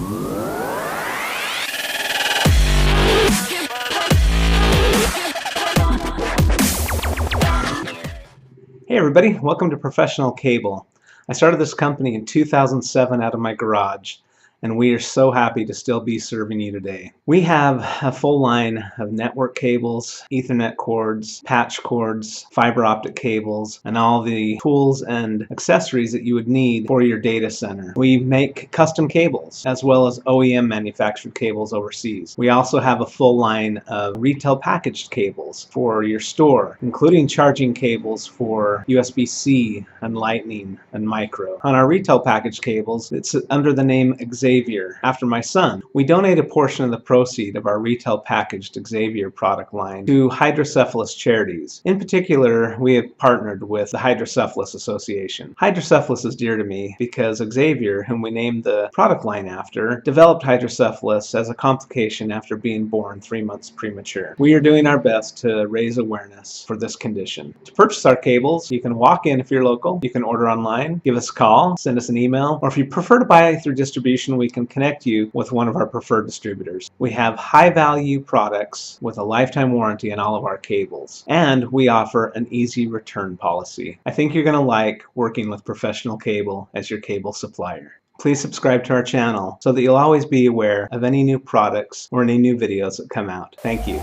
Hey everybody, welcome to Professional Cable. I started this company in 2007 out of my garage, and we are so happy to still be serving you today. We have a full line of network cables, Ethernet cords, patch cords, fiber optic cables, and all the tools and accessories that you would need for your data center. We make custom cables as well as OEM manufactured cables overseas. We also have a full line of retail packaged cables for your store, including charging cables for USB-C and Lightning and Micro. On our retail packaged cables, it's under the name Xavier, after my son. We donate a portion of the proceed of our retail packaged Xavier product line to hydrocephalus charities. In particular, we have partnered with the Hydrocephalus Association. Hydrocephalus is dear to me because Xavier, whom we named the product line after, developed hydrocephalus as a complication after being born 3 months premature. We are doing our best to raise awareness for this condition. To purchase our cables, you can walk in if you're local, you can order online, give us a call, send us an email, or if you prefer to buy through distribution, we can connect you with one of our preferred distributors. We have high value products with a lifetime warranty on all of our cables, and we offer an easy return policy. I think you're going to like working with Professional Cable as your cable supplier. Please subscribe to our channel so that you'll always be aware of any new products or any new videos that come out. Thank you.